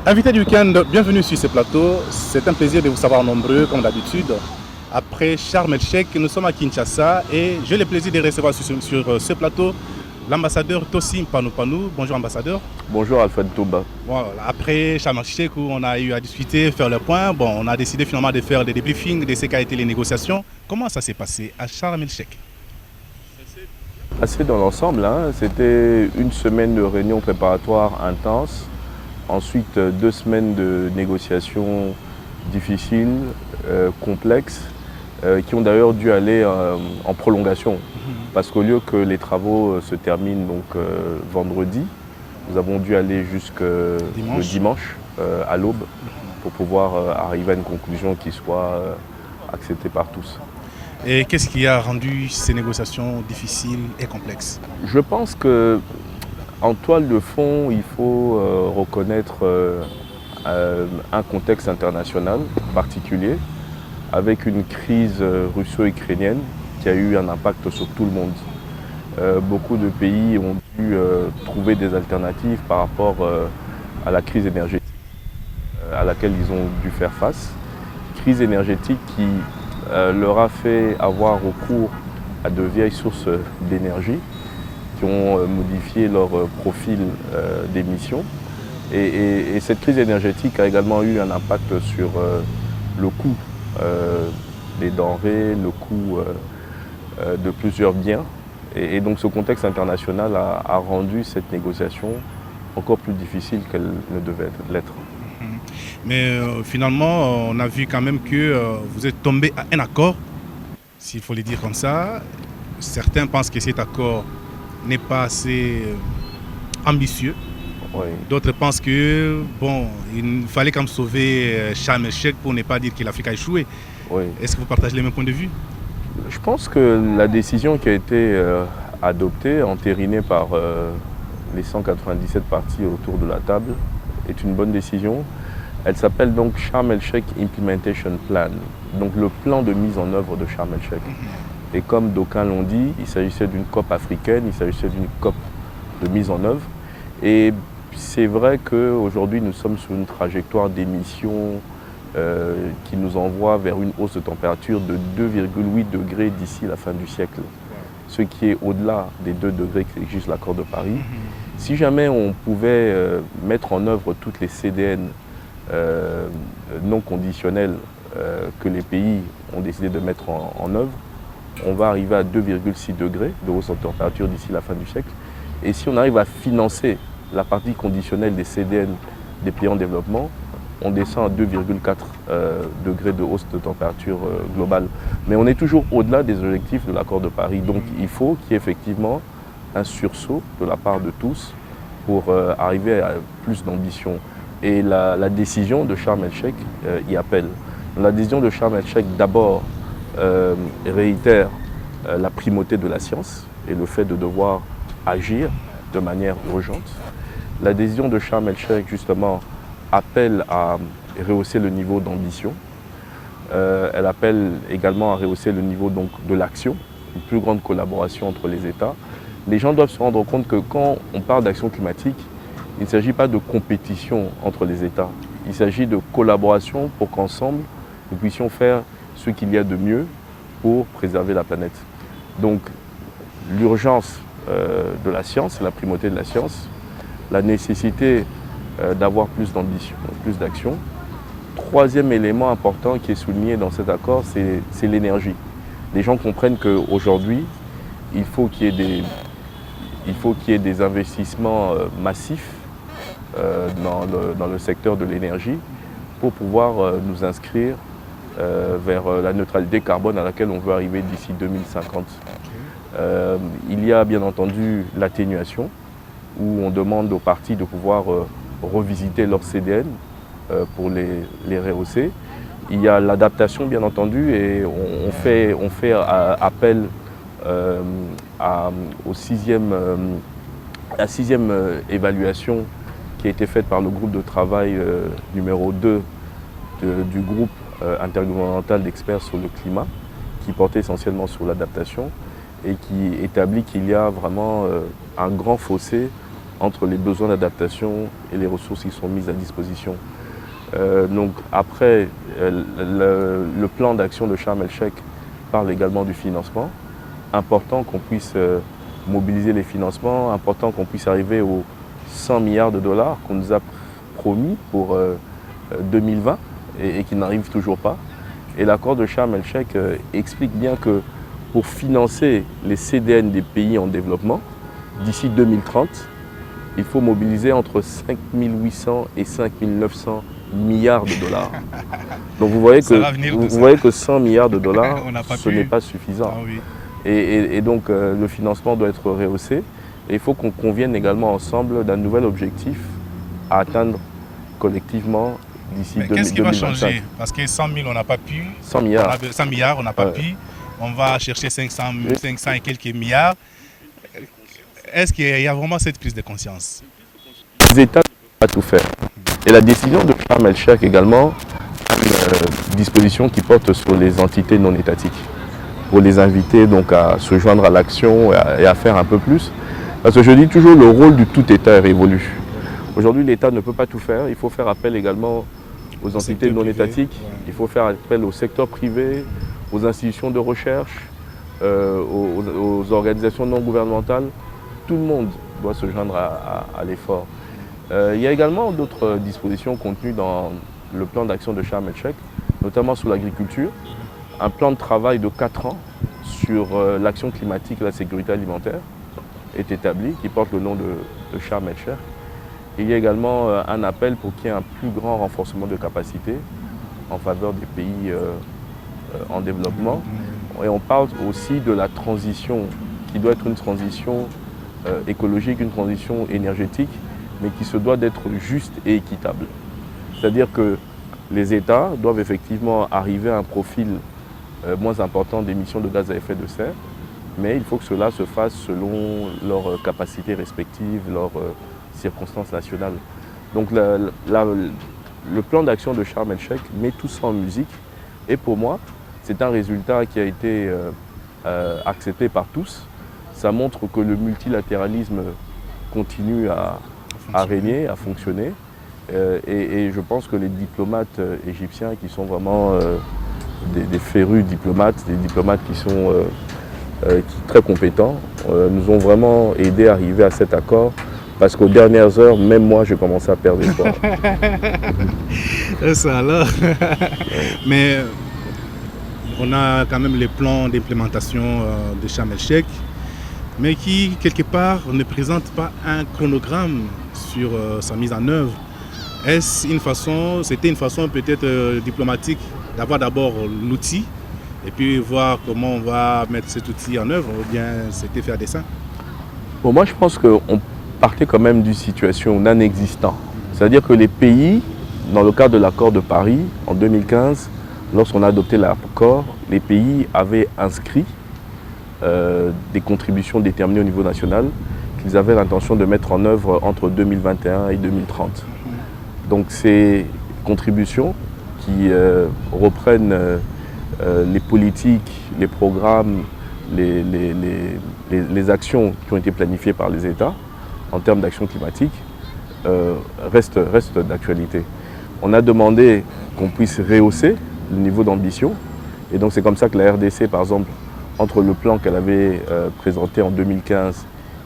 Invité du week-end, bienvenue sur ce plateau. C'est un plaisir de vous savoir nombreux, comme d'habitude. Après Sharm el-Sheikh, nous sommes à Kinshasa et j'ai le plaisir de recevoir sur ce plateau l'ambassadeur Tossim Panou-Panou. Bonjour ambassadeur. Bonjour Alfred Touba. Voilà, après Sharm el-Sheikh, où on a eu à discuter, faire le point, on a décidé finalement de faire des débriefings de ce qu'a été les négociations. Comment ça s'est passé à Sharm el-Sheikh? Passé dans l'ensemble, c'était une semaine de réunions préparatoires intenses. Ensuite, 2 semaines de négociations difficiles, complexes, qui ont d'ailleurs dû aller en prolongation. Parce qu'au lieu que les travaux se terminent vendredi, nous avons dû aller le dimanche à l'aube pour pouvoir arriver à une conclusion qui soit acceptée par tous. Et qu'est-ce qui a rendu ces négociations difficiles et complexes? Je pense que en toile de fond, il faut reconnaître un contexte international particulier avec une crise russo-ukrainienne qui a eu un impact sur tout le monde. Beaucoup de pays ont dû trouver des alternatives par rapport à la crise énergétique à laquelle ils ont dû faire face. Crise énergétique qui leur a fait avoir recours à de vieilles sources d'énergie qui ont modifié leur profil d'émissions. Et cette crise énergétique a également eu un impact sur le coût des denrées, le coût de plusieurs biens. Et donc ce contexte international a rendu cette négociation encore plus difficile qu'elle ne devait l'être. Mais finalement, on a vu quand même que vous êtes tombé à un accord, s'il faut le dire comme ça. Certains pensent que cet accord n'est pas assez ambitieux. Oui. D'autres pensent que il fallait quand même sauver Sharm el-Sheikh pour ne pas dire que l'Afrique a échoué. Oui. Est-ce que vous partagez les mêmes points de vue? Je pense que la décision qui a été adoptée, entérinée par les 197 parties autour de la table, est une bonne décision. Elle s'appelle donc Sharm el-Sheikh Implementation Plan, donc le plan de mise en œuvre de Sharm el-Sheikh. Et comme d'aucuns l'ont dit, il s'agissait d'une COP africaine, il s'agissait d'une COP de mise en œuvre. Et c'est vrai qu'aujourd'hui, nous sommes sur une trajectoire d'émissions qui nous envoie vers une hausse de température de 2,8 degrés d'ici la fin du siècle, ce qui est au-delà des 2 degrés qu'exige l'accord de Paris. Si jamais on pouvait mettre en œuvre toutes les CDN non conditionnelles que les pays ont décidé de mettre en œuvre, on va arriver à 2,6 degrés de hausse de température d'ici la fin du siècle. Et si on arrive à financer la partie conditionnelle des CDN des pays en développement, on descend à 2,4 degrés de hausse de température globale. Mais on est toujours au-delà des objectifs de l'accord de Paris. Donc il faut qu'il y ait effectivement un sursaut de la part de tous pour arriver à plus d'ambition. Et la décision de Sharm el-Sheikh y appelle. La décision de Sharm el-Sheikh d'abord réitère la primauté de la science et le fait de devoir agir de manière urgente. La décision de Sharm el-Sheikh justement appelle à rehausser le niveau d'ambition. Elle appelle également à rehausser le niveau de l'action, une plus grande collaboration entre les États. Les gens doivent se rendre compte que quand on parle d'action climatique, il ne s'agit pas de compétition entre les États. Il s'agit de collaboration pour qu'ensemble, nous puissions faire ce qu'il y a de mieux pour préserver la planète. Donc l'urgence de la science, la primauté de la science, la nécessité d'avoir plus d'ambition, plus d'action. Troisième élément important qui est souligné dans cet accord, c'est l'énergie. Les gens comprennent qu'aujourd'hui, il faut qu'il y ait des investissements massifs dans le secteur de l'énergie pour pouvoir nous inscrire vers la neutralité carbone à laquelle on veut arriver d'ici 2050. Il y a bien entendu l'atténuation, où on demande aux parties de pouvoir revisiter leur CDN pour les rehausser. Il y a l'adaptation bien entendu et on fait appel à la sixième évaluation qui a été faite par le groupe de travail numéro 2 du groupe intergouvernemental d'experts sur le climat, qui portait essentiellement sur l'adaptation et qui établit qu'il y a vraiment un grand fossé entre les besoins d'adaptation et les ressources qui sont mises à disposition. Donc après, le plan d'action de Sharm el-Sheikh parle également du financement. Important qu'on puisse mobiliser les financements, important qu'on puisse arriver aux 100 milliards de dollars qu'on nous a promis pour 2020 et qui n'arrive toujours pas. Et l'accord de Sharm el-Sheikh explique bien que pour financer les CDN des pays en développement, d'ici 2030, il faut mobiliser entre 5 800 et 5 900 milliards de dollars. Donc vous voyez que 100 milliards de dollars, ce n'est pas suffisant. Ah oui. Et donc le financement doit être rehaussé. Et il faut qu'on convienne également ensemble d'un nouvel objectif à atteindre collectivement d'ici 2025. Qu'est-ce qui va changer? Parce que 100 000, on n'a pas pu. 100 milliards. 100 milliards, on n'a pas pu. On va chercher 500 et quelques milliards. Est-ce qu'il y a vraiment cette prise de conscience? Les États ne peuvent pas tout faire. Et la décision de Sharm el-Sheikh également a une disposition qui porte sur les entités non étatiques, pour les inviter donc à se joindre à l'action et à faire un peu plus. Parce que je dis toujours, le rôle du tout État est révolu. Aujourd'hui, l'État ne peut pas tout faire. Il faut faire appel également aux entités non étatiques. Il faut faire appel au secteur privé, aux institutions de recherche, aux organisations non gouvernementales. Tout le monde doit se joindre à l'effort. Il y a également d'autres dispositions contenues dans le plan d'action de Sharm el-Sheikh, notamment sur l'agriculture. Un plan de travail de 4 ans sur l'action climatique et la sécurité alimentaire est établi, qui porte le nom de Sharm el-Sheikh. Il y a également un appel pour qu'il y ait un plus grand renforcement de capacité en faveur des pays en développement. Et on parle aussi de la transition, qui doit être une transition écologique, une transition énergétique, mais qui se doit d'être juste et équitable. C'est-à-dire que les États doivent effectivement arriver à un profil moins important d'émissions de gaz à effet de serre, mais il faut que cela se fasse selon leurs capacités respectives, leurs circonstances nationales. Donc le plan d'action de Sharm el-Sheikh met tout ça en musique, et pour moi, c'est un résultat qui a été accepté par tous. Ça montre que le multilatéralisme continue à régner, à fonctionner. Et je pense que les diplomates égyptiens qui sont vraiment des férus diplomates, des diplomates qui sont très compétents, nous ont vraiment aidé à arriver à cet accord. Parce qu'aux dernières heures, même moi, j'ai commencé à perdre espoir. C'est ça alors. Mais on a quand même les plans d'implémentation de Sharm el-Sheikh, mais qui, quelque part, ne présentent pas un chronogramme sur sa mise en œuvre. C'était une façon peut-être diplomatique d'avoir d'abord l'outil et puis voir comment on va mettre cet outil en œuvre, ou bien c'était faire dessin? Pour moi, je pense qu'on partait quand même d'une situation non existante. C'est-à-dire que les pays, dans le cadre de l'accord de Paris, en 2015, lorsqu'on a adopté l'accord, les pays avaient inscrit des contributions déterminées au niveau national qu'ils avaient l'intention de mettre en œuvre entre 2021 et 2030. Donc ces contributions qui reprennent les politiques, les programmes, les actions qui ont été planifiées par les États en termes d'action climatique restent d'actualité. On a demandé qu'on puisse rehausser le niveau d'ambition, et donc c'est comme ça que la RDC, par exemple, entre le plan qu'elle avait présenté en 2015,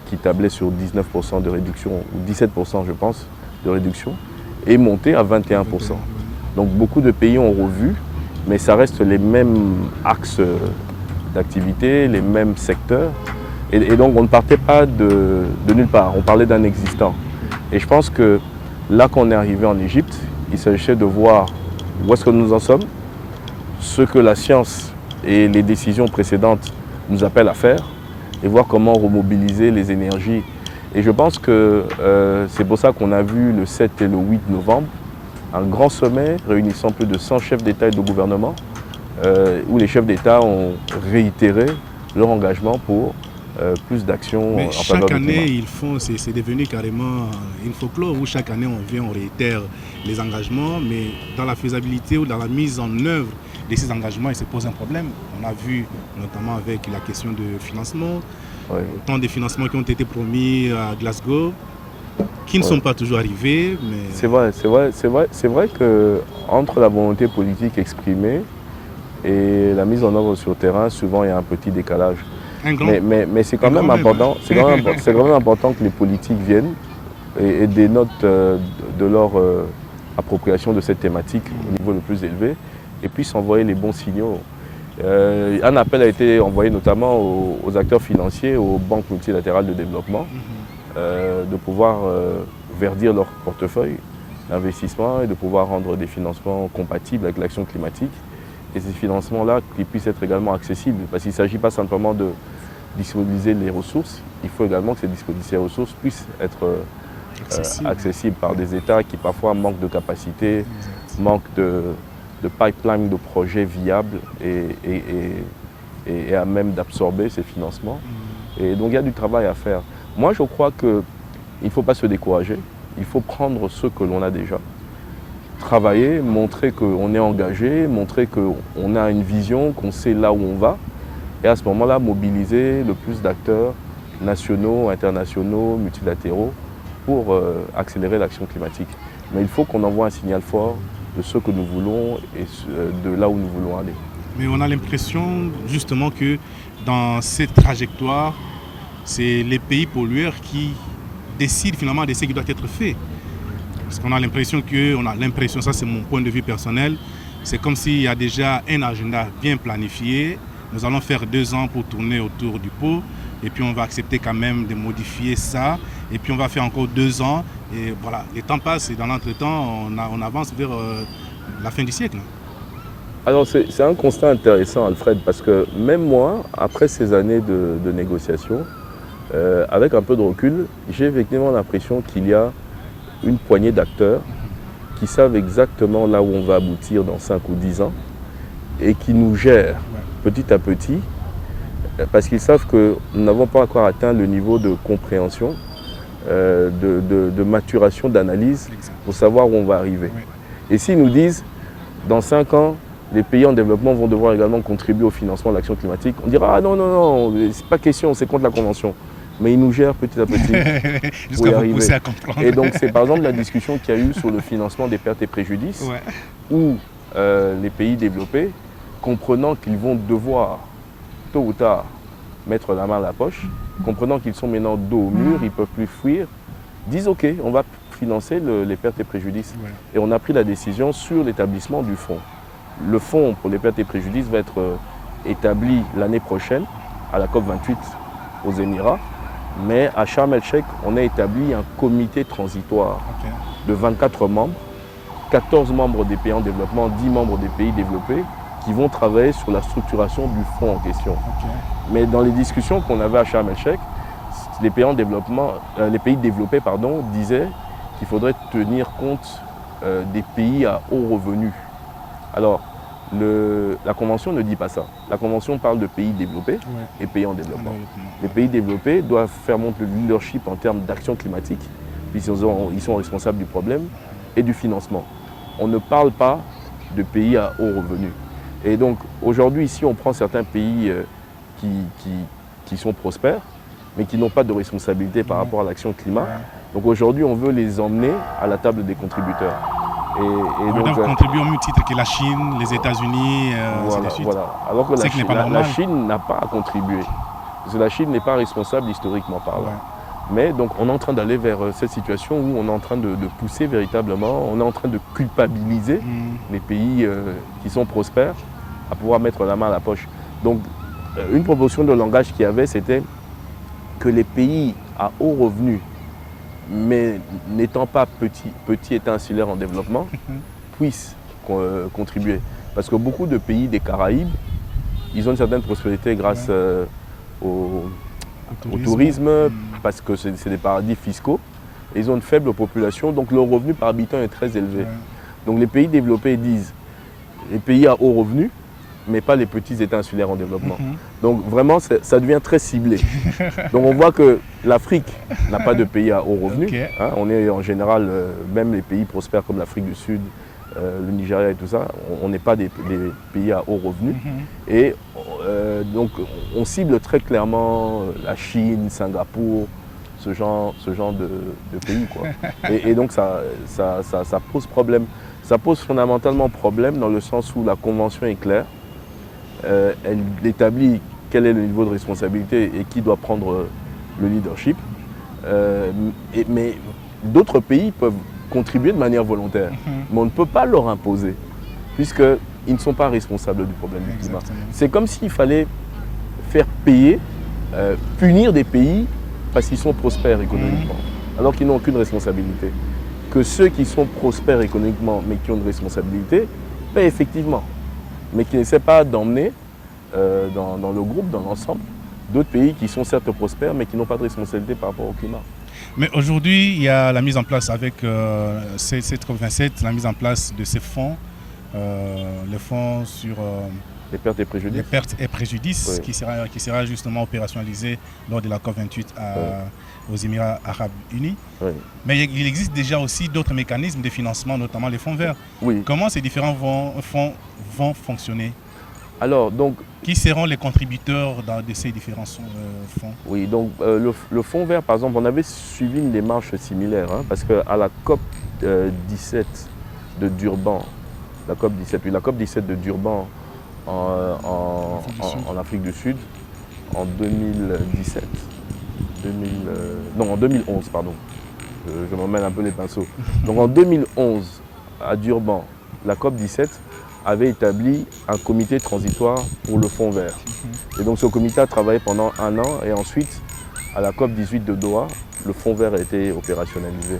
qui tablait sur 19% de réduction, ou 17% je pense, de réduction, est monté à 21%. Donc beaucoup de pays ont revu, mais ça reste les mêmes axes d'activité, les mêmes secteurs. Et donc on ne partait pas de nulle part, on parlait d'un existant. Et je pense que là qu'on est arrivé en Égypte, il s'agissait de voir où est-ce que nous en sommes, ce que la science et les décisions précédentes nous appellent à faire, et voir comment remobiliser les énergies. Et je pense que c'est pour ça qu'on a vu le 7 et le 8 novembre un grand sommet réunissant plus de 100 chefs d'État et de gouvernement, où les chefs d'État ont réitéré leur engagement pour plus d'actions en faveur du climat. Chaque année, c'est devenu carrément une folklore où chaque année on vient, on réitère les engagements, mais dans la faisabilité ou dans la mise en œuvre de ces engagements, il se pose un problème. On a vu notamment avec la question de financement, autant de financements qui ont été promis à Glasgow, qui ne sont pas toujours arrivés. Mais... C'est vrai que entre la volonté politique exprimée et la mise en œuvre sur le terrain, souvent il y a un petit décalage. Mais c'est quand même important. C'est quand même important que les politiques viennent et dénotent de leur appropriation de cette thématique au niveau le plus élevé et puissent envoyer les bons signaux. Un appel a été envoyé notamment aux acteurs financiers, aux banques multilatérales de développement, de pouvoir verdir leur portefeuille d'investissement et de pouvoir rendre des financements compatibles avec l'action climatique. Et ces financements-là, qu'ils puissent être également accessibles, parce qu'il ne s'agit pas simplement de disponibiliser les ressources, il faut également que ces ressources puissent être accessibles par des États qui parfois manquent de capacité, manquent de pipeline de projets viables et à même d'absorber ces financements. Et donc il y a du travail à faire. Moi je crois qu'il ne faut pas se décourager, il faut prendre ce que l'on a déjà, travailler, montrer qu'on est engagé, montrer qu'on a une vision, qu'on sait là où on va, et à ce moment-là mobiliser le plus d'acteurs nationaux, internationaux, multilatéraux pour accélérer l'action climatique. Mais il faut qu'on envoie un signal fort de ce que nous voulons et de là où nous voulons aller. Mais on a l'impression justement que dans cette trajectoire, c'est les pays pollueurs qui décident finalement de ce qui doit être fait. Parce qu'on a l'impression ça c'est mon point de vue personnel, c'est comme s'il y a déjà un agenda bien planifié. Nous allons faire 2 ans pour tourner autour du pot et puis on va accepter quand même de modifier ça et puis on va faire encore 2 ans et voilà, les temps passent et dans l'entretemps on avance vers la fin du siècle. Alors c'est un constat intéressant Alfred parce que même moi, après ces années de négociations, avec un peu de recul, j'ai effectivement l'impression qu'il y a une poignée d'acteurs qui savent exactement là où on va aboutir dans 5 ou 10 ans et qui nous gèrent petit à petit parce qu'ils savent que nous n'avons pas encore atteint le niveau de compréhension, de maturation, d'analyse pour savoir où on va arriver. Et s'ils nous disent, dans 5 ans, les pays en développement vont devoir également contribuer au financement de l'action climatique, on dira « Ah non, c'est pas question, c'est contre la Convention ». Mais ils nous gèrent petit à petit pour y arriver. À comprendre. Et donc c'est par exemple la discussion qu'il y a eu sur le financement des pertes et préjudices, où les pays développés, comprenant qu'ils vont devoir tôt ou tard mettre la main à la poche, comprenant qu'ils sont maintenant dos au mur, ils ne peuvent plus fuir, disent ok, on va financer les pertes et préjudices. Et on a pris la décision sur l'établissement du fonds. Le fonds pour les pertes et préjudices va être établi l'année prochaine à la COP28 aux Émirats. Mais à Sharm el-Sheikh, on a établi un comité transitoire de 24 membres, 14 membres des pays en développement, 10 membres des pays développés, qui vont travailler sur la structuration du fonds en question. Mais dans les discussions qu'on avait à Sharm el-Sheikh, les pays développés disaient qu'il faudrait tenir compte des pays à haut revenu. Alors, la Convention ne dit pas ça. La Convention parle de pays développés et pays en développement. Les pays développés doivent faire montre le leadership en termes d'action climatique, puisqu'ils sont responsables du problème et du financement. On ne parle pas de pays à haut revenu. Et donc, aujourd'hui, ici, on prend certains pays qui sont prospères, mais qui n'ont pas de responsabilité par rapport à l'action climat. Donc aujourd'hui, on veut les emmener à la table des contributeurs. Et donc contribuer au même titre que la Chine, les États-Unis, ainsi de suite. Voilà. Alors que la Chine n'a pas à contribuer. Parce que la Chine n'est pas responsable historiquement parlant. Mais donc on est en train d'aller vers cette situation où on est en train de pousser véritablement, on est en train de culpabiliser les pays qui sont prospères à pouvoir mettre la main à la poche. Donc une proposition de langage qu'il y avait, c'était que les pays à haut revenu, mais n'étant pas petits États insulaires en développement, puissent contribuer. Parce que beaucoup de pays des Caraïbes, ils ont une certaine prospérité grâce au tourisme, parce que c'est des paradis fiscaux. Et ils ont une faible population, donc leur revenu par habitant est très élevé. Donc les pays développés disent, les pays à haut revenu, mais pas les petits États insulaires en développement. Donc vraiment, ça devient très ciblé. Donc on voit que l'Afrique n'a pas de pays à haut revenu. Hein, on est en général, même les pays prospères comme l'Afrique du Sud, le Nigeria et tout ça, on n'est pas des pays à haut revenu. Et donc on cible très clairement la Chine, Singapour, ce genre de pays, quoi. Et donc ça pose problème. Ça pose fondamentalement problème dans le sens où la convention est claire. Elle établit quel est le niveau de responsabilité et qui doit prendre le leadership. Mais d'autres pays peuvent contribuer de manière volontaire, mais on ne peut pas leur imposer, puisqu'ils ne sont pas responsables du problème du climat. C'est comme s'il fallait faire payer, punir des pays parce qu'ils sont prospères économiquement, alors qu'ils n'ont aucune responsabilité. Que ceux qui sont prospères économiquement, mais qui ont une responsabilité, paient effectivement, mais qui n'essaient pas d'emmener dans le groupe, dans l'ensemble, d'autres pays qui sont certes prospères, mais qui n'ont pas de responsabilité par rapport au climat. Mais aujourd'hui, il y a la mise en place avec cette COP27, la mise en place de ces fonds, le fonds sur les pertes et préjudices, oui, qui sera justement opérationnalisé lors de la COP28 aux Émirats Arabes Unis. Oui. Mais il existe déjà aussi d'autres mécanismes de financement, notamment les fonds verts. Oui. Comment ces différents fonds vont fonctionner? Alors, donc, qui seront les contributeurs de ces différents fonds? Oui, donc le fonds vert, par exemple, on avait suivi une démarche similaire, hein, parce qu'à la COP 17 de Durban, la COP 17 de Durban en Afrique du Sud, en 2017, en 2011, pardon, je m'emmène un peu les pinceaux. Donc en 2011, à Durban, la COP 17 avait établi un comité transitoire pour le fonds vert. Et donc ce comité a travaillé pendant 1 an et ensuite, à la COP 18 de Doha, le fonds vert a été opérationnalisé.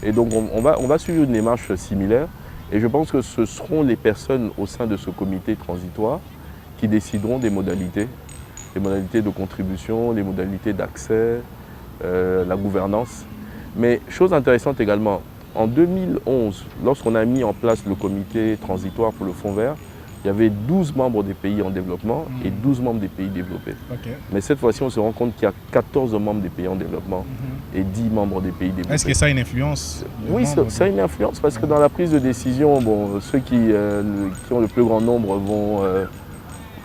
Et donc on va suivre une démarche similaire et je pense que ce seront les personnes au sein de ce comité transitoire qui décideront des modalités de contribution, les modalités d'accès, la gouvernance. Mais chose intéressante également, en 2011, lorsqu'on a mis en place le comité transitoire pour le fonds vert, il y avait 12 membres des pays en développement et 12 membres des pays développés. Okay. Mais cette fois-ci, on se rend compte qu'il y a 14 membres des pays en développement et 10 membres des pays développés. Est-ce que ça a une influence? Oui, ça a une influence parce que dans la prise de décision, bon, ceux qui ont le plus grand nombre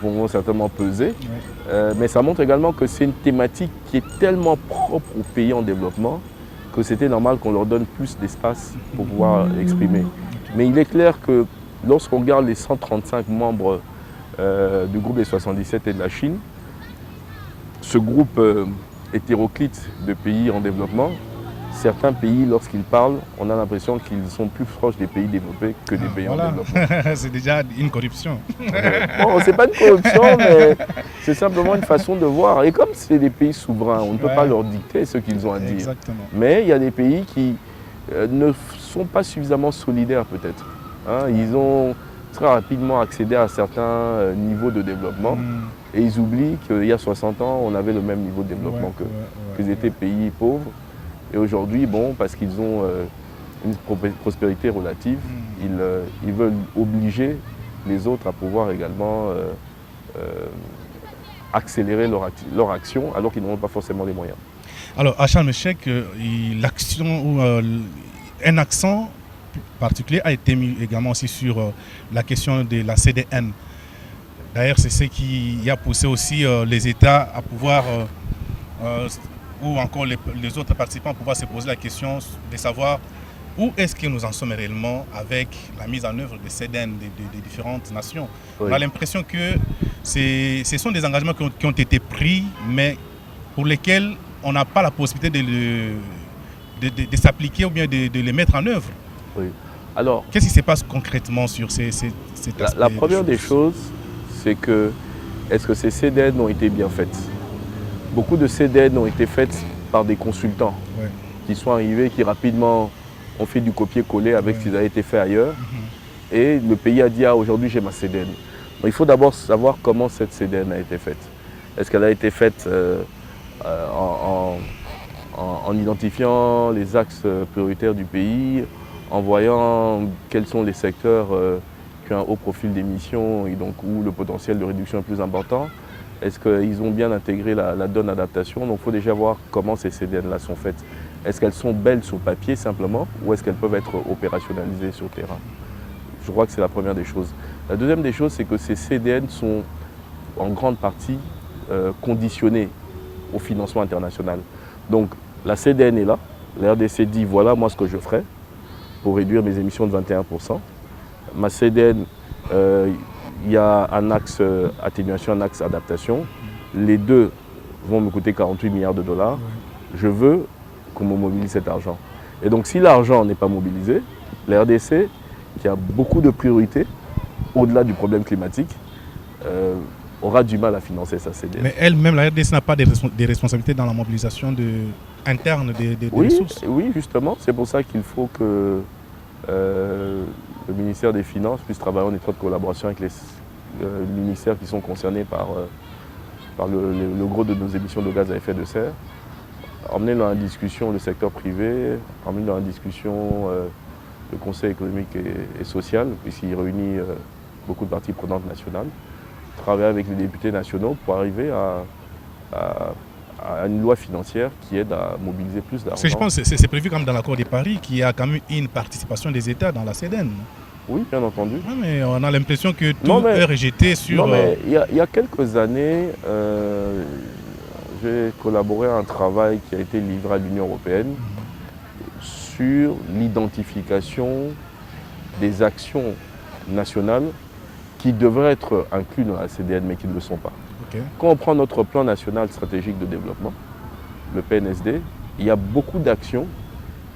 vont certainement peser. Oui. Mais ça montre également que c'est une thématique qui est tellement propre aux pays en développement que c'était normal qu'on leur donne plus d'espace pour pouvoir exprimer. Mais il est clair que lorsqu'on regarde les 135 membres du groupe des 77 et de la Chine, ce groupe hétéroclite de pays en développement, certains pays, lorsqu'ils parlent, on a l'impression qu'ils sont plus proches des pays développés que des pays en développement. C'est déjà une corruption. Bon, c'est pas une corruption, mais c'est simplement une façon de voir. Et comme c'est des pays souverains, on ne peut pas leur dicter ce qu'ils ont à dire. Exactement. Mais il y a des pays qui ne sont pas suffisamment solidaires peut-être. Hein, ils ont très rapidement accédé à certains niveaux de développement et ils oublient qu'il y a 60 ans, on avait le même niveau de développement qu'ils étaient pays pauvres. Et aujourd'hui, bon, parce qu'ils ont une prospérité relative, ils veulent obliger les autres à pouvoir également accélérer leur action alors qu'ils n'ont pas forcément les moyens. Alors, à Sharm el-Sheikh, un accent particulier a été mis également aussi sur la question de la CDN. D'ailleurs, c'est ce qui a poussé aussi les États à pouvoir, ou encore les autres participants, à pouvoir se poser la question de savoir où est-ce que nous en sommes réellement avec la mise en œuvre de CDN des différentes nations. Oui. On a l'impression que ce sont des engagements qui ont été pris, mais pour lesquels on n'a pas la possibilité de s'appliquer ou bien de les mettre en œuvre. Oui. Alors, qu'est-ce qui se passe concrètement sur cet aspect? La première des choses, c'est que est-ce que ces CDN ont été bien faites? Beaucoup de CDN ont été faites par des consultants qui sont arrivés, qui rapidement ont fait du copier-coller avec ce qui a été fait ailleurs. Et le pays a dit, ah, aujourd'hui j'ai ma CDN. Donc, il faut d'abord savoir comment cette CDN a été faite. Est-ce qu'elle a été faite en identifiant les axes prioritaires du pays, en voyant quels sont les secteurs qui ont un haut profil d'émissions et donc où le potentiel de réduction est plus important? Est-ce qu'ils ont bien intégré la donne adaptation? Donc il faut déjà voir comment ces CDN-là sont faites. Est-ce qu'elles sont belles sur papier simplement ou est-ce qu'elles peuvent être opérationnalisées sur le terrain? Je crois que c'est la première des choses. La deuxième des choses, c'est que ces CDN sont en grande partie conditionnés au financement international. Donc La CDN est là. La RDC dit voilà moi ce que je ferai pour réduire mes émissions de 21%. Ma CDN, il y a un axe atténuation, un axe adaptation. Les deux vont me coûter 48 milliards de dollars. Je veux qu'on me mobilise cet argent. Et donc si l'argent n'est pas mobilisé, la RDC, qui a beaucoup de priorités, au-delà du problème climatique, aura du mal à financer sa CDN. Mais elle-même, la RDC n'a pas des responsabilités dans la mobilisation interne des ressources. Oui, justement. C'est pour ça qu'il faut que le ministère des Finances puisse travailler en étroite collaboration avec les ministères qui sont concernés par le gros de nos émissions de gaz à effet de serre, emmener dans la discussion le secteur privé, emmener dans la discussion le Conseil économique et social, puisqu'il réunit beaucoup de parties prenantes nationales, travailler avec les députés nationaux pour arriver à une loi financière qui aide à mobiliser plus d'argent. Parce que je pense que c'est prévu comme dans l'accord de Paris qu'il y a quand même une participation des États dans la CDN. Oui, bien entendu. Oui, mais on a l'impression que tout est rejeté sur... Non, mais il y a quelques années, j'ai collaboré à un travail qui a été livré à l'Union européenne sur l'identification des actions nationales qui devraient être incluses dans la CDN, mais qui ne le sont pas. Okay. Quand on prend notre plan national stratégique de développement, le PNSD, il y a beaucoup d'actions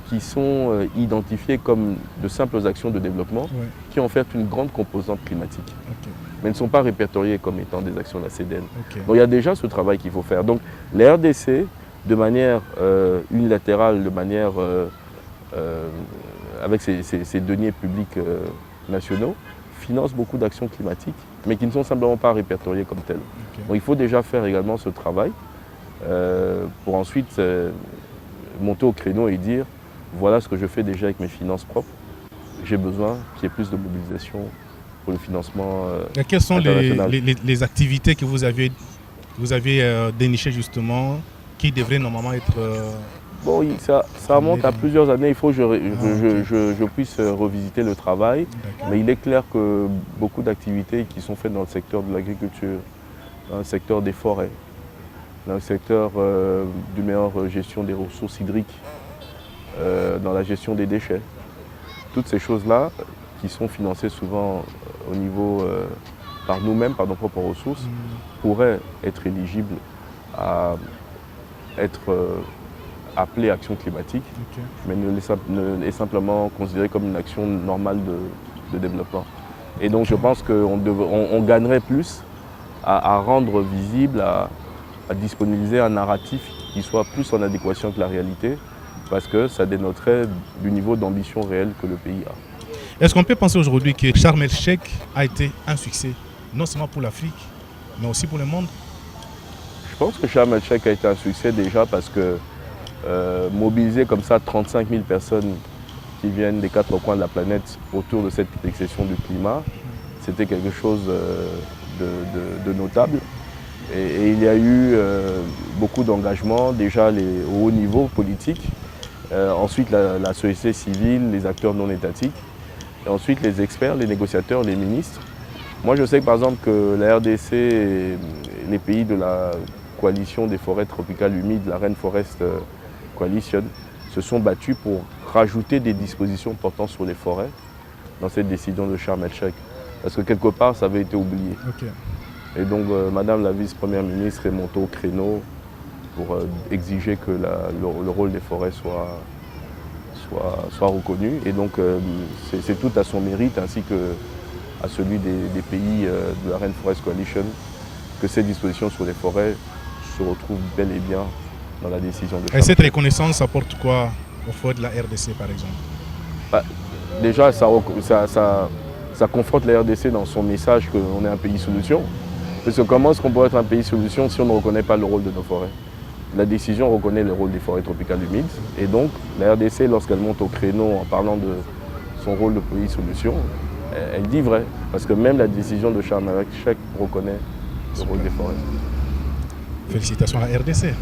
qui sont identifiées comme de simples actions de développement qui ont fait une grande composante climatique, mais ne sont pas répertoriées comme étant des actions de la CDN. Donc il y a déjà ce travail qu'il faut faire. Donc les RDC, de manière unilatérale, de manière avec ces deniers publics nationaux, financent beaucoup d'actions climatiques, mais qui ne sont simplement pas répertoriées comme telles. Donc il faut déjà faire également ce travail pour ensuite monter au créneau et dire voilà ce que je fais déjà avec mes finances propres. J'ai besoin qu'il y ait plus de mobilisation pour le financement quelles sont international. les activités que vous avez dénichées justement, qui devraient normalement être... Bon, ça remonte à plusieurs années. Il faut que je puisse revisiter le travail. Mais il est clair que beaucoup d'activités qui sont faites dans le secteur de l'agriculture, dans le secteur des forêts, dans le secteur d'une meilleure gestion des ressources hydriques, dans la gestion des déchets. Toutes ces choses-là qui sont financées souvent au niveau par nous-mêmes, par nos propres ressources, pourraient être éligibles à être appelées action climatique, mais ne est simplement considérée comme une action normale de développement. Et donc je pense qu'on gagnerait plus à rendre visible, à disponibiliser un narratif qui soit plus en adéquation avec la réalité, parce que ça dénoterait du niveau d'ambition réelle que le pays a. Est-ce qu'on peut penser aujourd'hui que Sharm el-Sheikh a été un succès, non seulement pour l'Afrique, mais aussi pour le monde? Je pense que Sharm el-Sheikh a été un succès déjà parce que mobiliser comme ça 35 000 personnes qui viennent des quatre coins de la planète autour de cette exception du climat, c'était quelque chose de notable. Et il y a eu beaucoup d'engagement, déjà au haut niveau politique, ensuite la société civile, les acteurs non étatiques, et ensuite les experts, les négociateurs, les ministres. Moi je sais que par exemple que la RDC et les pays de la coalition des forêts tropicales humides, la Rainforest Coalition, se sont battus pour rajouter des dispositions portant sur les forêts dans cette décision de Sharm el-Sheikh. Parce que quelque part ça avait été oublié. Et donc Madame la vice-première ministre est montée au créneau pour exiger que le rôle des forêts soit reconnu. Et donc c'est tout à son mérite ainsi qu'à celui des pays de la Rainforest Coalition que ces dispositions sur les forêts se retrouvent bel et bien dans la décision de Sharm. Et cette reconnaissance apporte quoi au forêts de la RDC par exemple? Déjà ça confronte la RDC dans son message qu'on est un pays solution. Parce que comment est-ce qu'on pourrait être un pays solution si on ne reconnaît pas le rôle de nos forêts? La décision reconnaît le rôle des forêts tropicales humides. Et donc, la RDC, lorsqu'elle monte au créneau en parlant de son rôle de pays solution, elle dit vrai. Parce que même la décision de Sharm el-Sheikh reconnaît le rôle des forêts. Félicitations à la RDC.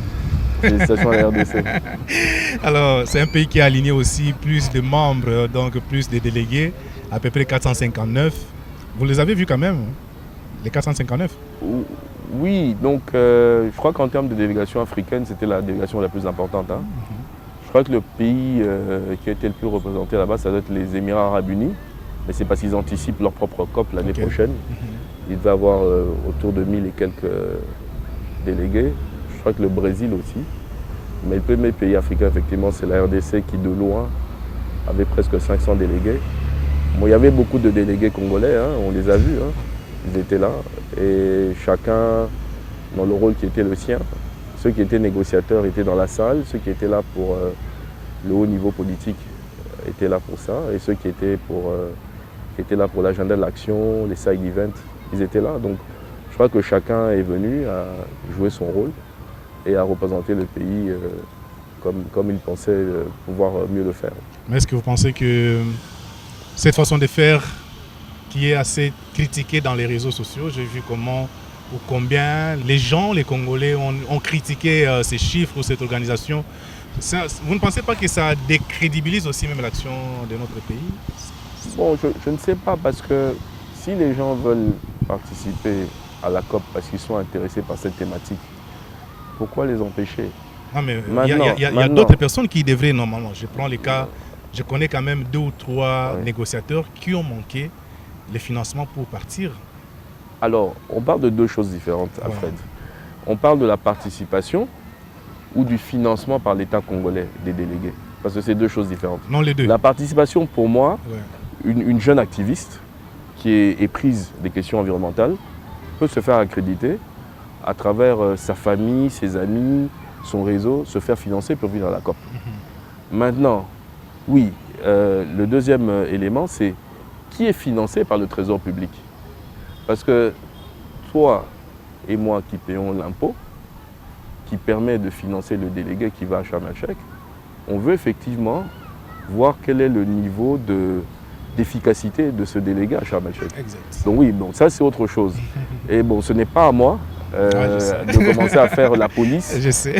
Félicitations à la RDC. Alors, c'est un pays qui a aligné aussi plus de membres, donc plus de délégués, à peu près 459. Vous les avez vus quand même, les 459? Oui, donc je crois qu'en termes de délégation africaine, c'était la délégation la plus importante. crois que le pays qui a été le plus représenté là-bas, ça doit être les Émirats Arabes Unis. Mais c'est parce qu'ils anticipent leur propre COP l'année prochaine. Il va y avoir autour de 1000 et quelques délégués. Je crois que le Brésil aussi. Mais le premier pays africain, effectivement, c'est la RDC qui, de loin, avait presque 500 délégués. Bon, il y avait beaucoup de délégués congolais, hein, on les a vus. Hein. Ils étaient là. Et chacun dans le rôle qui était le sien. Ceux qui étaient négociateurs étaient dans la salle. Ceux qui étaient là pour le haut niveau politique étaient là pour ça. Et ceux qui étaient là pour l'agenda de l'action, les side events, ils étaient là. Donc je crois que chacun est venu à jouer son rôle et à représenter le pays comme il pensait pouvoir mieux le faire. Mais est-ce que vous pensez que cette façon de faire qui est assez critiquée dans les réseaux sociaux, j'ai vu comment ou combien les gens, les Congolais ont critiqué ces chiffres ou cette organisation, vous ne pensez pas que ça décrédibilise aussi même l'action de notre pays? Bon, je ne sais pas, parce que si les gens veulent participer à la COP parce qu'ils sont intéressés par cette thématique, pourquoi les empêcher? Non, mais il y a d'autres personnes qui devraient normalement. Je prends les cas, je connais quand même 2 ou 3 négociateurs qui ont manqué les financements pour partir. Alors, on parle de 2 choses différentes, Alfred. On parle de la participation ou du financement par l'État congolais des délégués. Parce que c'est 2 choses différentes. Non, les deux. La participation, pour moi, une jeune activiste qui est éprise des questions environnementales peut se faire accréditer à travers sa famille, ses amis, son réseau, se faire financer pour venir à la COP. Maintenant, oui, le deuxième élément, c'est qui est financé par le trésor public. Parce que toi et moi qui payons l'impôt, qui permet de financer le délégué qui va à Sharm el-Sheikh, on veut effectivement voir quel est le niveau d'efficacité de ce délégué à Sharm el-Sheikh. Donc oui, bon, ça c'est autre chose. Et bon, ce n'est pas à moi de commencer à faire la police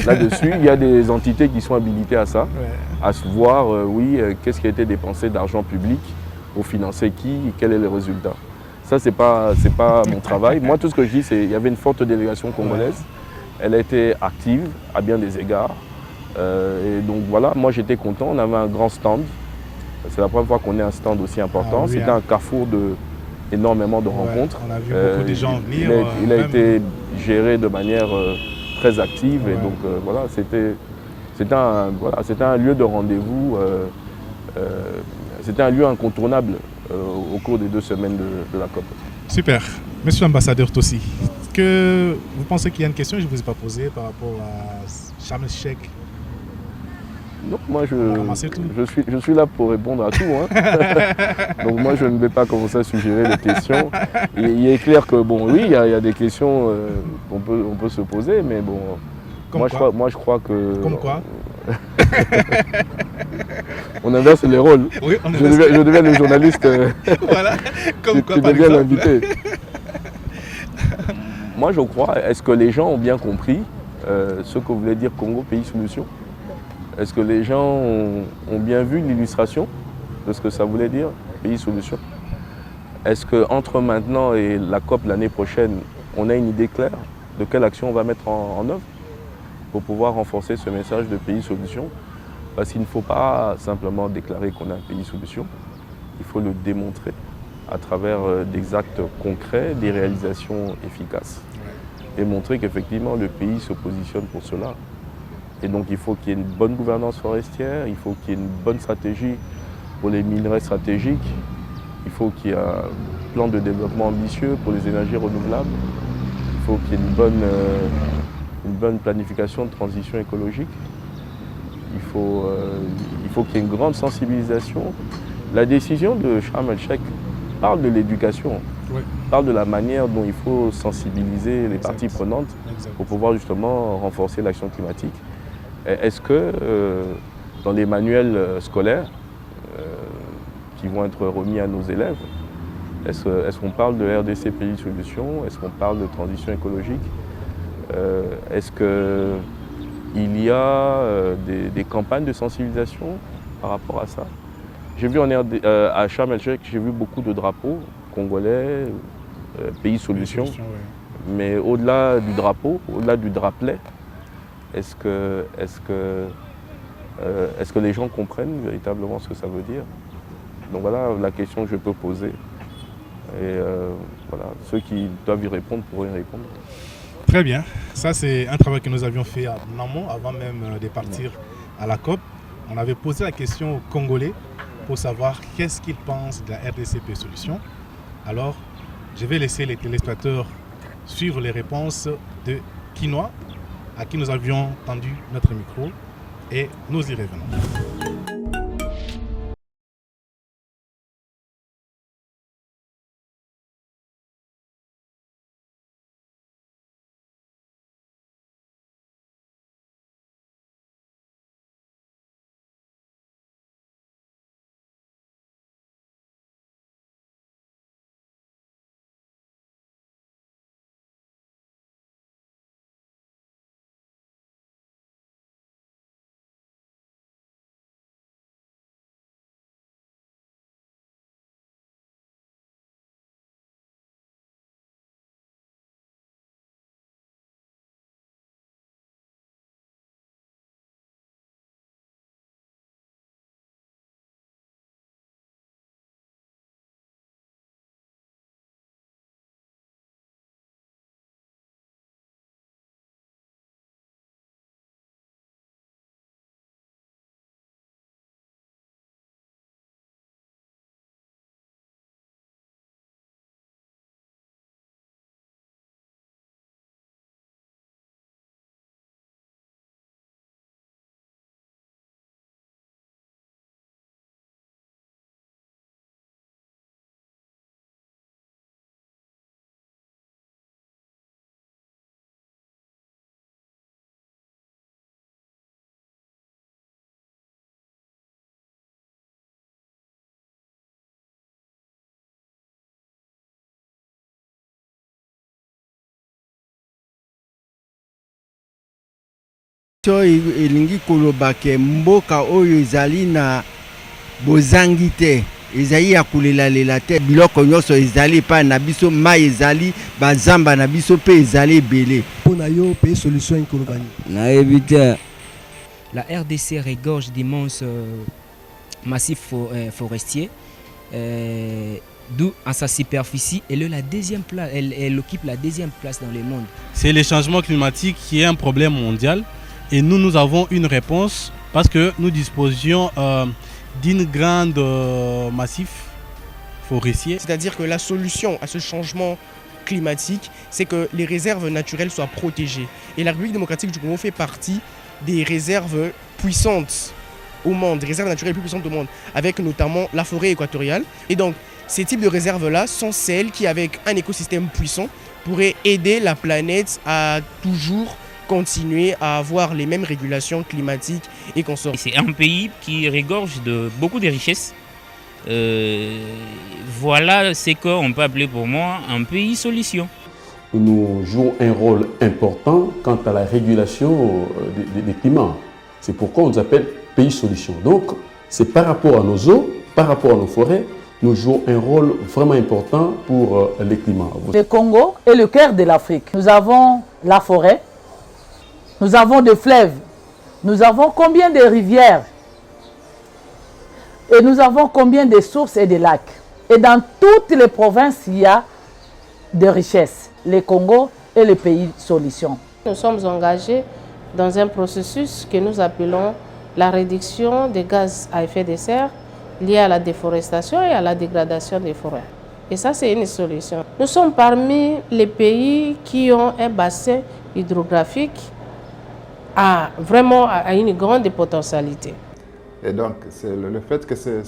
là-dessus. Il y a des entités qui sont habilitées à ça, à se voir, qu'est-ce qui a été dépensé d'argent public pour financer qui, et quel est le résultat. Ça, c'est pas mon travail. Moi, tout ce que je dis, c'est qu'il y avait une forte délégation congolaise. Elle a été active à bien des égards. Et donc voilà, moi j'étais content. On avait un grand stand. C'est la première fois qu'on ait un stand aussi important. C'était un carrefour énormément de rencontres. On a vu beaucoup de gens venir. Il a été géré de manière très active. Et donc voilà, c'était un lieu de rendez-vous. C'était un lieu incontournable au cours des 2 semaines de la COP. Super. Monsieur l'ambassadeur Tossi, est-ce que vous pensez qu'il y a une question que je ne vous ai pas posée par rapport à Sharm el-Sheikh? Non, moi je suis là pour répondre à tout. Hein. Donc moi je ne vais pas commencer à suggérer des questions. Il est clair que bon, oui, il y a des questions qu'on peut se poser, mais bon, moi je crois que... Comme quoi? On inverse les rôles. Oui, je deviens le journaliste. Voilà. Comme quoi, tu deviens l'invité. Moi je crois, est-ce que les gens ont bien compris ce que voulait dire Congo Pays Solution? Est-ce que les gens ont bien vu l'illustration de ce que ça voulait dire, Pays Solution? Est-ce qu'entre maintenant et la COP l'année prochaine, on a une idée claire de quelle action on va mettre en œuvre pour pouvoir renforcer ce message de Pays Solution? Parce qu'il ne faut pas simplement déclarer qu'on a un Pays Solution, il faut le démontrer à travers des actes concrets, des réalisations efficaces. Et montrer qu'effectivement le pays se positionne pour cela. Et donc il faut qu'il y ait une bonne gouvernance forestière, il faut qu'il y ait une bonne stratégie pour les minerais stratégiques, il faut qu'il y ait un plan de développement ambitieux pour les énergies renouvelables, il faut qu'il y ait une bonne planification de transition écologique, il faut qu'il y ait une grande sensibilisation. La décision de Sharm el-Sheikh parle de l'éducation, parle de la manière dont il faut sensibiliser les parties prenantes pour pouvoir justement renforcer l'action climatique. Est-ce que dans les manuels scolaires qui vont être remis à nos élèves, est-ce qu'on parle de RDC Pays Solution? Est-ce qu'on parle de transition écologique? Est-ce qu'il y a des campagnes de sensibilisation par rapport à ça? J'ai vu à Sharm el-Sheikh, j'ai vu beaucoup de drapeaux congolais, Pays Solution. Mais au-delà du drapeau, au-delà du drapelet, est-ce que Est-ce que les gens comprennent véritablement ce que ça veut dire? Donc voilà la question que je peux poser. Et voilà, ceux qui doivent y répondre pourront y répondre. Très bien. Ça, c'est un travail que nous avions fait en amont, avant même de partir à la COP. On avait posé la question aux Congolais pour savoir qu'est-ce qu'ils pensent de la RDCP Solutions. Alors, je vais laisser les téléspectateurs suivre les réponses de Kinois, à qui nous avions tendu notre micro, et nous y revenons. elingi koloba ke mboka oyo ezali na bozangi te, ezali ya kolelalela te, biloko nyonso ezali pa na biso, mai ezali, bazamba na biso pe ezali ebele. Pona yo pe solution ikolobani. Na éviter. La RDC regorge d'immenses massifs forestiers, d'où en sa superficie, elle occupe la deuxième place dans le monde. C'est le changement climatique qui est un problème mondial et nous avons une réponse parce que nous disposions d'une grande massif forestier. C'est-à-dire que la solution à ce changement climatique, c'est que les réserves naturelles soient protégées. Et la République démocratique du Congo fait partie des réserves puissantes au monde, des réserves naturelles les plus puissantes au monde, avec notamment la forêt équatoriale. Et donc, ces types de réserves-là sont celles qui, avec un écosystème puissant, pourraient aider la planète à toujours continuer à avoir les mêmes régulations climatiques et consorts. C'est un pays qui regorge de beaucoup de richesses. Voilà ce qu'on peut appeler pour moi un pays solution. Nous jouons un rôle important quant à la régulation des climats. C'est pourquoi on nous appelle pays solution. Donc, c'est par rapport à nos eaux, par rapport à nos forêts, nous jouons un rôle vraiment important pour les climats. Le Congo est le cœur de l'Afrique. Nous avons la forêt, nous avons des fleuves, nous avons combien de rivières et nous avons combien de sources et de lacs. Et dans toutes les provinces, il y a des richesses. Le Congo est le pays solution. Nous sommes engagés dans un processus que nous appelons la réduction des gaz à effet de serre liés à la déforestation et à la dégradation des forêts. Et ça, c'est une solution. Nous sommes parmi les pays qui ont un bassin hydrographique à une grande potentialité. Et donc, c'est le fait que c'est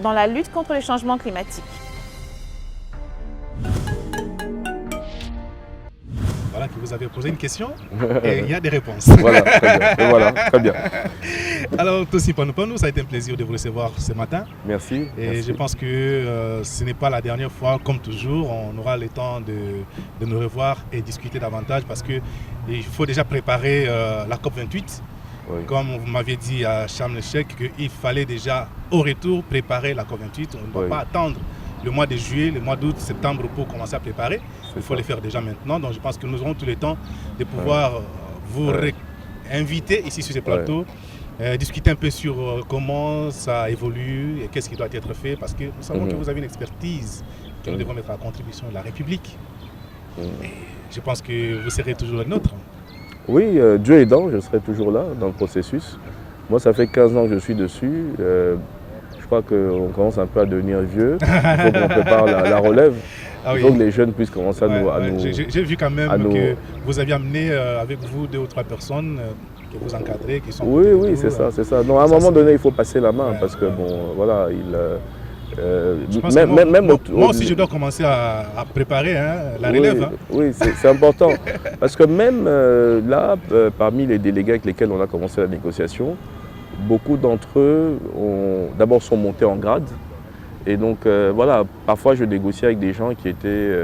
dans la lutte contre les changements climatiques. Voilà, que vous avez posé une question et il y a des réponses. Voilà, très bien. Voilà, très bien. Alors, Tossi Panoupanou, ça a été un plaisir de vous recevoir ce matin. Merci. Et merci. je pense que ce n'est pas la dernière fois, comme toujours, on aura le temps de nous revoir et discuter davantage parce qu'il faut déjà préparer la COP28. Oui. Comme vous m'aviez dit à Sharm el-Sheikh qu'il fallait déjà au retour préparer la COP28. On ne doit pas attendre le mois de juillet, le mois d'août, septembre pour commencer à préparer. Il faut le faire déjà maintenant. Donc je pense que nous aurons tout le temps de pouvoir vous inviter ici sur ce plateau, discuter un peu sur comment ça évolue et qu'est-ce qui doit être fait. Parce que nous savons que vous avez une expertise que nous devons mettre à la contribution de la République. Et je pense que vous serez toujours le nôtre. Oui, Dieu aidant, je serai toujours là dans le processus. Moi, ça fait 15 ans que je suis dessus. Je crois qu'on commence un peu à devenir vieux. Il faut qu'on prépare la relève. Ah oui. Il faut que les jeunes puissent commencer à nous... J'ai vu quand même que vous aviez amené avec vous 2 ou 3 personnes que vous encadrez, qui sont... Oui, c'est ça, c'est ça. Donc, à un moment donné, il faut passer la main parce que, bon, voilà, moi aussi, je dois commencer à préparer la relève. Oui, c'est important. Parce que même là, parmi les délégués avec lesquels on a commencé la négociation, beaucoup d'entre eux d'abord sont montés en grade. Et donc, voilà, parfois je négociais avec des gens qui étaient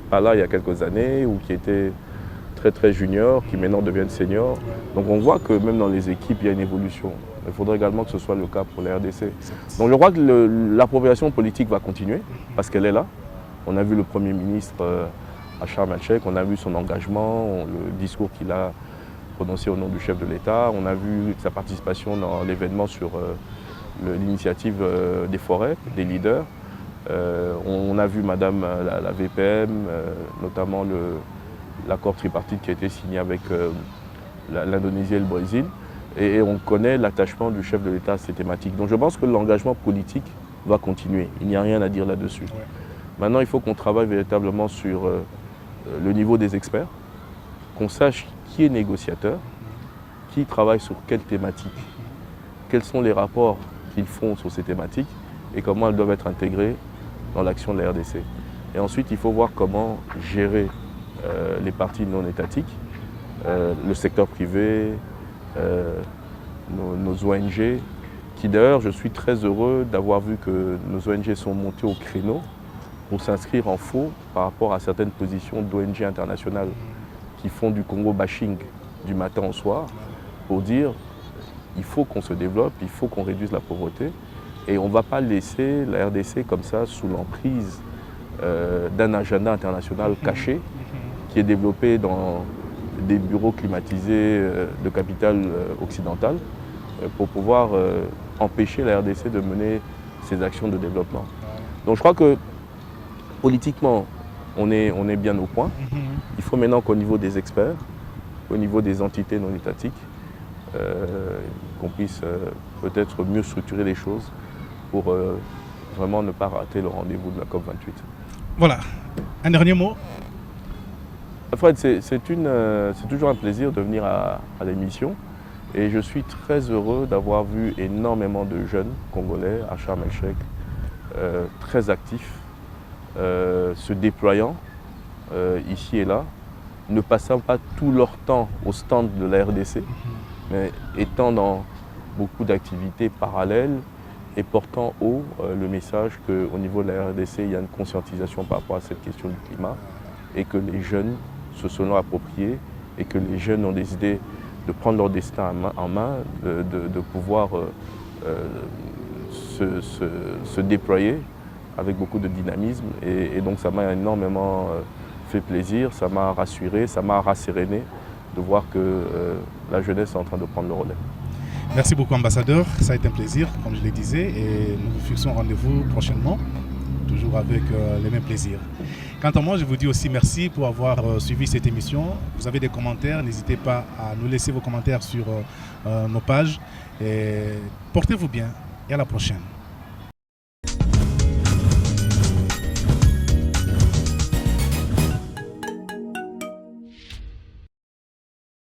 pas là il y a quelques années ou qui étaient très très juniors, qui maintenant deviennent seniors. Donc on voit que même dans les équipes, il y a une évolution. Il faudrait également que ce soit le cas pour la RDC. Donc je crois que l'appropriation politique va continuer parce qu'elle est là. On a vu le Premier ministre à Sharm el-Sheikh, on a vu son engagement, le discours qu'il a prononcé au nom du chef de l'État. On a vu sa participation dans l'événement sur l'initiative des forêts, des leaders. On a vu Madame la VPM, notamment l'accord tripartite qui a été signé avec l'Indonésie et le Brésil. Et on connaît l'attachement du chef de l'État à ces thématiques. Donc je pense que l'engagement politique va continuer. Il n'y a rien à dire là-dessus. Ouais. Maintenant, il faut qu'on travaille véritablement sur le niveau des experts, qu'on sache qui est négociateur, qui travaille sur quelle thématique, quels sont les rapports qu'ils font sur ces thématiques et comment elles doivent être intégrées dans l'action de la RDC. Et ensuite, il faut voir comment gérer les parties non étatiques, le secteur privé, nos ONG, qui d'ailleurs, je suis très heureux d'avoir vu que nos ONG sont montées au créneau pour s'inscrire en faux par rapport à certaines positions d'ONG internationales qui font du Congo bashing du matin au soir pour dire il faut qu'on se développe, il faut qu'on réduise la pauvreté et on ne va pas laisser la RDC comme ça sous l'emprise d'un agenda international caché qui est développé dans des bureaux climatisés de capitale occidentale pour pouvoir empêcher la RDC de mener ses actions de développement. Donc je crois que politiquement, on est bien au point. Il faut maintenant qu'au niveau des experts, au niveau des entités non étatiques, qu'on puisse peut-être mieux structurer les choses pour vraiment ne pas rater le rendez-vous de la COP28. Voilà, un dernier mot. Fred, c'est toujours un plaisir de venir à l'émission et je suis très heureux d'avoir vu énormément de jeunes Congolais à Sharm el-Sheikh, très actifs, se déployant ici et là, ne passant pas tout leur temps au stand de la RDC, mais étant dans beaucoup d'activités parallèles et portant haut le message qu'au niveau de la RDC, il y a une conscientisation par rapport à cette question du climat et que les jeunes se sont appropriés et que les jeunes ont décidé de prendre leur destin en main, de pouvoir se déployer avec beaucoup de dynamisme. Et donc ça m'a énormément fait plaisir, ça m'a rassuré, ça m'a rasséréné de voir que la jeunesse est en train de prendre le relais. Merci beaucoup ambassadeur, ça a été un plaisir comme je le disais et nous vous fixons rendez-vous prochainement, toujours avec les mêmes plaisirs. Quant à moi, je vous dis aussi merci pour avoir suivi cette émission. Vous avez des commentaires, n'hésitez pas à nous laisser vos commentaires sur nos pages. Et portez-vous bien et à la prochaine.